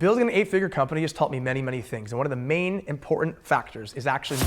Building an 8-figure company has taught me many, many things. And one of the main important factors is actually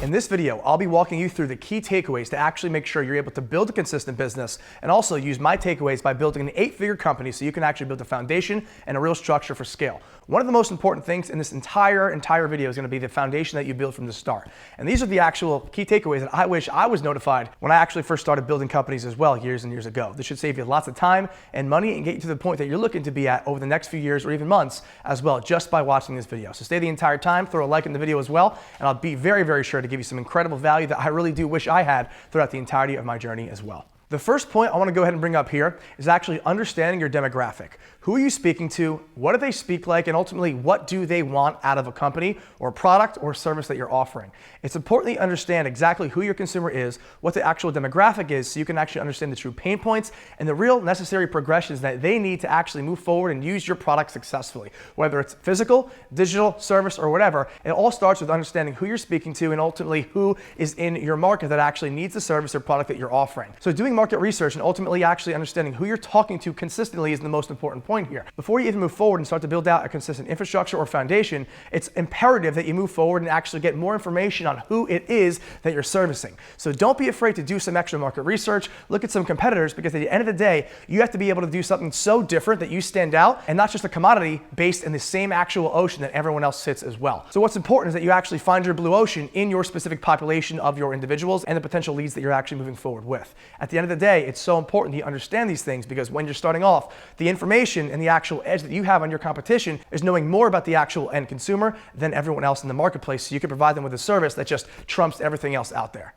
in this video, I'll be walking you through the key takeaways to actually make sure you're able to build a consistent business and also use my takeaways by building an 8-figure company so you can actually build a foundation and a real structure for scale. One of the most important things in this entire video is going to be the foundation that you build from the start. And these are the actual key takeaways that I wish I was notified when I actually first started building companies as well years and years ago. This should save you lots of time and money and get you to the point that you're looking to be at over the next few years or even months as well, just by watching this video. So stay the entire time, throw a like in the video as well, and I'll be very, very sure to give you some incredible value that I really do wish I had throughout the entirety of my journey as well. The first point I want to go ahead and bring up here is actually understanding your demographic. Who are you speaking to? What do they speak like? And ultimately, what do they want out of a company or product or service that you're offering? It's important that you understand exactly who your consumer is, what the actual demographic is, so you can actually understand the true pain points and the real necessary progressions that they need to actually move forward and use your product successfully. Whether it's physical, digital, service, or whatever, it all starts with understanding who you're speaking to and ultimately who is in your market that actually needs the service or product that you're offering. So doing market research and ultimately actually understanding who you're talking to consistently is the most important point here. Before you even move forward and start to build out a consistent infrastructure or foundation, it's imperative that you move forward and actually get more information on who it is that you're servicing. So don't be afraid to do some extra market research, look at some competitors, because at the end of the day, you have to be able to do something so different that you stand out and not just a commodity based in the same actual ocean that everyone else sits as well. So what's important is that you actually find your blue ocean in your specific population of your individuals and the potential leads that you're actually moving forward with. At the end of the day, it's so important that you understand these things, because when you're starting off, the information and the actual edge that you have on your competition is knowing more about the actual end consumer than everyone else in the marketplace, so you can provide them with a service that just trumps everything else out there.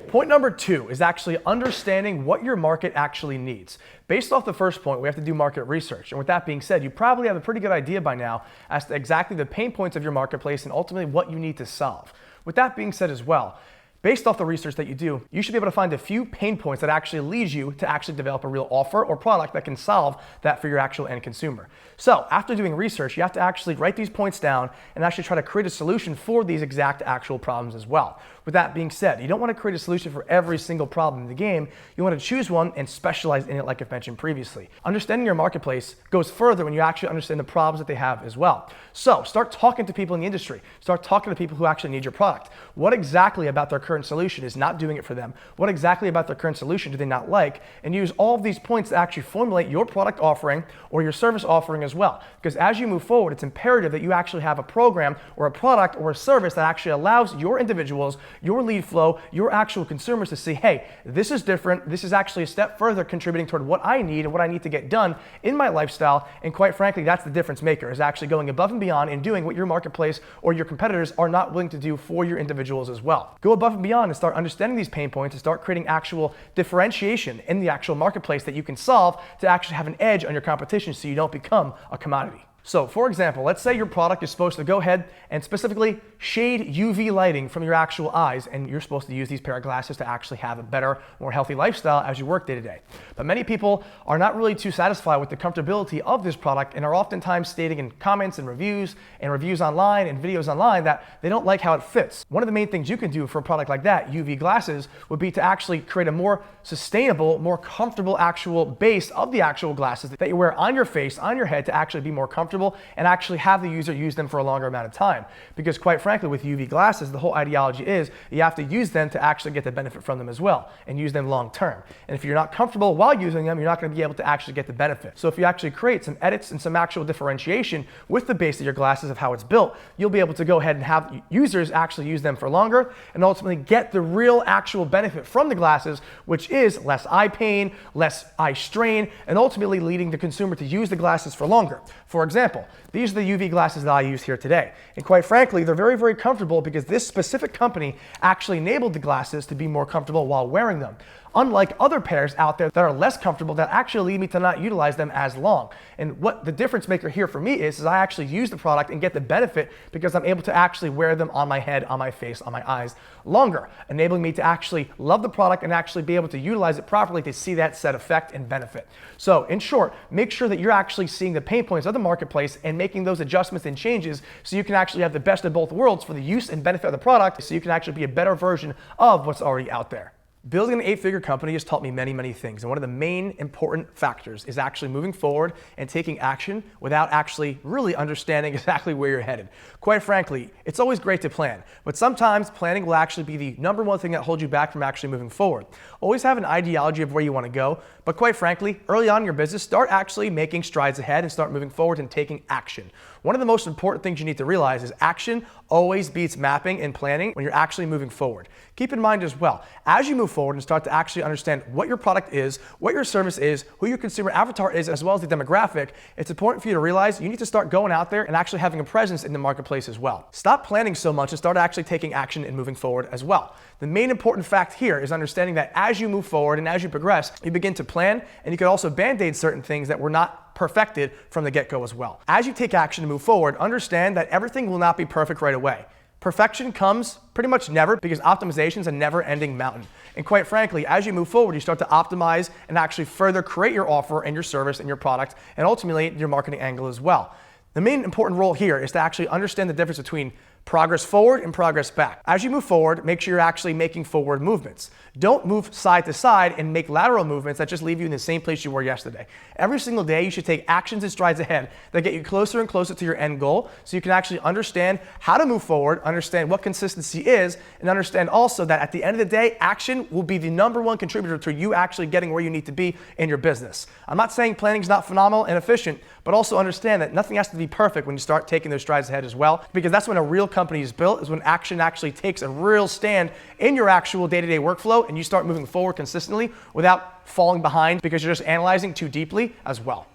Point number 2 is actually understanding what your market actually needs. Based off the first point, we have to do market research. And with that being said, you probably have a pretty good idea by now as to exactly the pain points of your marketplace and ultimately what you need to solve. With that being said as well, based off the research that you do, you should be able to find a few pain points that actually lead you to actually develop a real offer or product that can solve that for your actual end consumer. So after doing research, you have to actually write these points down and actually try to create a solution for these exact actual problems as well. With that being said, you don't want to create a solution for every single problem in the game. You want to choose one and specialize in it, like I've mentioned previously. Understanding your marketplace goes further when you actually understand the problems that they have as well. So start talking to people in the industry. Start talking to people who actually need your product. What exactly about their current solution is not doing it for them? What exactly about their current solution do they not like? And use all of these points to actually formulate your product offering or your service offering as well. Because as you move forward, it's imperative that you actually have a program or a product or a service that actually allows your individuals, your lead flow, your actual consumers to see, hey, this is different. This is actually a step further contributing toward what I need and what I need to get done in my lifestyle. And quite frankly, that's the difference maker, is actually going above and beyond and doing what your marketplace or your competitors are not willing to do for your individuals as well. Go above and beyond and start understanding these pain points and start creating actual differentiation in the actual marketplace that you can solve to actually have an edge on your competition so you don't become a commodity. So for example, let's say your product is supposed to go ahead and specifically shade UV lighting from your actual eyes, and you're supposed to use these pair of glasses to actually have a better, more healthy lifestyle as you work day to day. But many people are not really too satisfied with the comfortability of this product and are oftentimes stating in comments and reviews online and videos online that they don't like how it fits. One of the main things you can do for a product like that, UV glasses, would be to actually create a more sustainable, more comfortable actual base of the actual glasses that you wear on your face, on your head, to actually be more comfortable and actually have the user use them for a longer amount of time. Because quite frankly, with UV glasses, the whole ideology is you have to use them to actually get the benefit from them as well and use them long term. And if you're not comfortable while using them, you're not going to be able to actually get the benefit. So if you actually create some edits and some actual differentiation with the base of your glasses of how it's built, you'll be able to go ahead and have users actually use them for longer and ultimately get the real actual benefit from the glasses, which is less eye pain, less eye strain, and ultimately leading the consumer to use the glasses for longer. For example, these are the UV glasses that I use here today. And quite frankly, they're very, very comfortable because this specific company actually enabled the glasses to be more comfortable while wearing them. Unlike other pairs out there that are less comfortable that actually lead me to not utilize them as long. And what the difference maker here for me is I actually use the product and get the benefit because I'm able to actually wear them on my head, on my face, on my eyes longer, enabling me to actually love the product and actually be able to utilize it properly to see that set effect and benefit. So in short, make sure that you're actually seeing the pain points of the marketplace and making those adjustments and changes so you can actually have the best of both worlds for the use and benefit of the product, so you can actually be a better version of what's already out there. Building an 8-figure company has taught me many, many things. And one of the main important factors is actually moving forward and taking action without actually really understanding exactly where you're headed. Quite frankly, it's always great to plan, but sometimes planning will actually be the number one thing that holds you back from actually moving forward. Always have an ideology of where you want to go, but quite frankly, early on in your business, start actually making strides ahead and start moving forward and taking action. One of the most important things you need to realize is action always beats mapping and planning when you're actually moving forward. Keep in mind as well, as you move forward and start to actually understand what your product is, what your service is, who your consumer avatar is, as well as the demographic, it's important for you to realize you need to start going out there and actually having a presence in the marketplace as well. Stop planning so much and start actually taking action and moving forward as well. The main important fact here is understanding that as you move forward and as you progress, you begin to plan, and you can also band-aid certain things that were not perfected from the get-go as well. As you take action to move forward, understand that everything will not be perfect right away. Perfection comes pretty much never, because optimization is a never-ending mountain. And quite frankly, as you move forward, you start to optimize and actually further create your offer and your service and your product, and ultimately your marketing angle as well. The main important role here is to actually understand the difference between progress forward and progress back. As you move forward, make sure you're actually making forward movements. Don't move side to side and make lateral movements that just leave you in the same place you were yesterday. Every single day, you should take actions and strides ahead that get you closer and closer to your end goal, so you can actually understand how to move forward, understand what consistency is, and understand also that at the end of the day, action will be the number one contributor to you actually getting where you need to be in your business. I'm not saying planning is not phenomenal and efficient, but also understand that nothing has to be perfect when you start taking those strides ahead as well, because that's when a real company is built, is when action actually takes a real stand in your actual day-to-day workflow, and you start moving forward consistently without falling behind because you're just analyzing too deeply as well.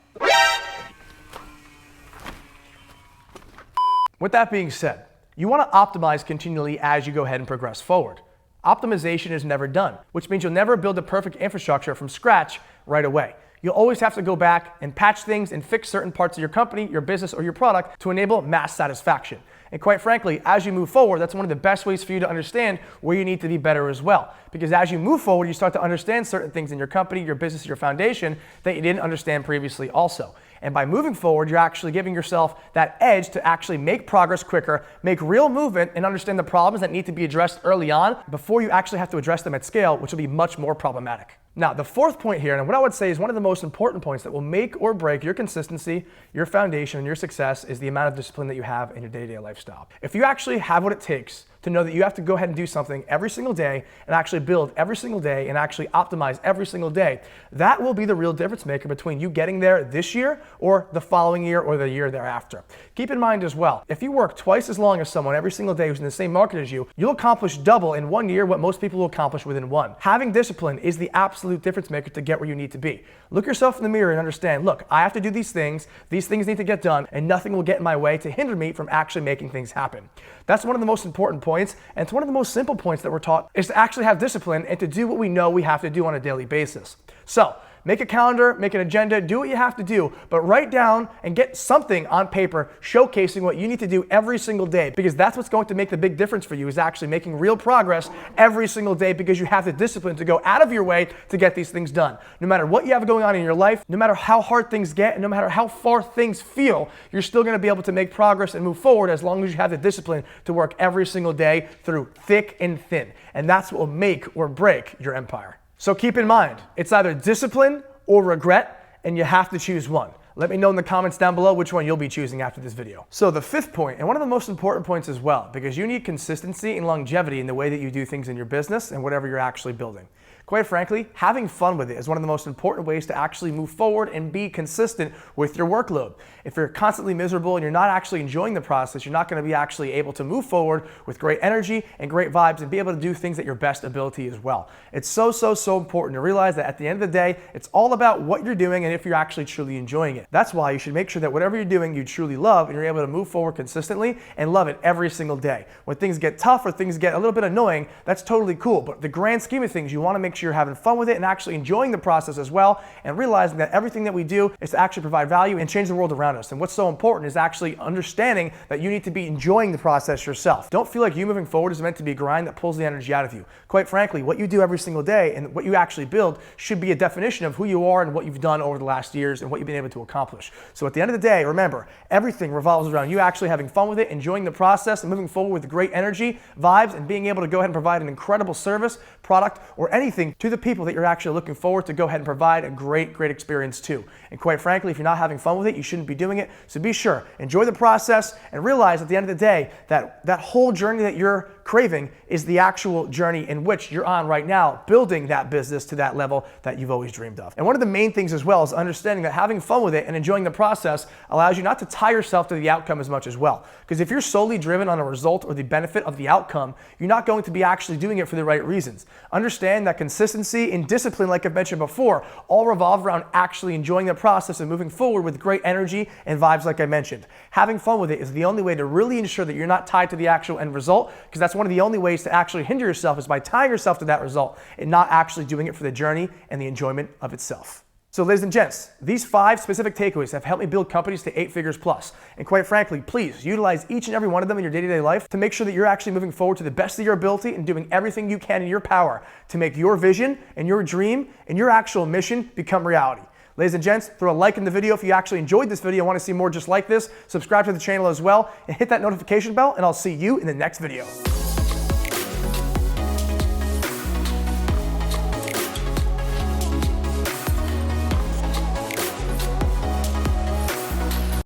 With that being said, you want to optimize continually as you go ahead and progress forward. Optimization is never done, which means you'll never build a perfect infrastructure from scratch right away. You'll always have to go back and patch things and fix certain parts of your company, your business, or your product to enable mass satisfaction. And quite frankly, as you move forward, that's one of the best ways for you to understand where you need to be better as well. Because as you move forward, you start to understand certain things in your company, your business, your foundation that you didn't understand previously also. And by moving forward, you're actually giving yourself that edge to actually make progress quicker, make real movement, and understand the problems that need to be addressed early on before you actually have to address them at scale, which will be much more problematic. Now, the fourth point here, and what I would say is one of the most important points that will make or break your consistency, your foundation, and your success, is the amount of discipline that you have in your day-to-day lifestyle. If you actually have what it takes to know that you have to go ahead and do something every single day and actually build every single day and actually optimize every single day, that will be the real difference maker between you getting there this year or the following year or the year thereafter. Keep in mind as well, if you work twice as long as someone every single day who's in the same market as you, you'll accomplish double in 1 year what most people will accomplish within one. Having discipline is the absolute difference maker to get where you need to be. Look yourself in the mirror and understand, look, I have to do these things need to get done, and nothing will get in my way to hinder me from actually making things happen. That's one of the most important points, and it's one of the most simple points that we're taught, is to actually have discipline and to do what we know we have to do on a daily basis. So, make a calendar, make an agenda, do what you have to do, but write down and get something on paper showcasing what you need to do every single day, because that's what's going to make the big difference for you, is actually making real progress every single day, because you have the discipline to go out of your way to get these things done. No matter what you have going on in your life, no matter how hard things get, and no matter how far things feel, you're still going to be able to make progress and move forward as long as you have the discipline to work every single day through thick and thin. And that's what will make or break your empire. So keep in mind, it's either discipline or regret, and you have to choose one. Let me know in the comments down below which one you'll be choosing after this video. So the fifth point, and one of the most important points as well, because you need consistency and longevity in the way that you do things in your business and whatever you're actually building. Quite frankly, having fun with it is one of the most important ways to actually move forward and be consistent with your workload. If you're constantly miserable and you're not actually enjoying the process, you're not going to be actually able to move forward with great energy and great vibes and be able to do things at your best ability as well. It's so important to realize that at the end of the day, it's all about what you're doing and if you're actually truly enjoying it. That's why you should make sure that whatever you're doing, you truly love, and you're able to move forward consistently and love it every single day. When things get tough or things get a little bit annoying, that's totally cool. But the grand scheme of things, you want to make sure you're having fun with it and actually enjoying the process as well, and realizing that everything that we do is to actually provide value and change the world around us. And what's so important is actually understanding that you need to be enjoying the process yourself. Don't feel like you moving forward is meant to be a grind that pulls the energy out of you. Quite frankly, what you do every single day and what you actually build should be a definition of who you are and what you've done over the last years and what you've been able to accomplish. So at the end of the day, remember, everything revolves around you actually having fun with it, enjoying the process, and moving forward with great energy, vibes, and being able to go ahead and provide an incredible service, product, or anything to the people that you're actually looking forward to go ahead and provide a great experience to. And quite frankly, if you're not having fun with it, you shouldn't be doing it. So be sure, enjoy the process, and realize at the end of the day that that whole journey that you're craving is the actual journey in which you're on right now, building that business to that level that you've always dreamed of. And one of the main things as well is understanding that having fun with it and enjoying the process allows you not to tie yourself to the outcome as much as well. Because if you're solely driven on a result or the benefit of the outcome, you're not going to be actually doing it for the right reasons. Understand that consistency and discipline, like I've mentioned before, all revolve around actually enjoying the process and moving forward with great energy and vibes, like I mentioned. Having fun with it is the only way to really ensure that you're not tied to the actual end result, because that's one of the only ways to actually hinder yourself is by tying yourself to that result and not actually doing it for the journey and the enjoyment of itself. So ladies and gents, these 5 specific takeaways have helped me build companies to 8 figures plus. And quite frankly, please utilize each and every one of them in your day-to-day life to make sure that you're actually moving forward to the best of your ability and doing everything you can in your power to make your vision and your dream and your actual mission become reality. Ladies and gents, throw a like in the video if you actually enjoyed this video and want to see more just like this. Subscribe to the channel as well and hit that notification bell, and I'll see you in the next video.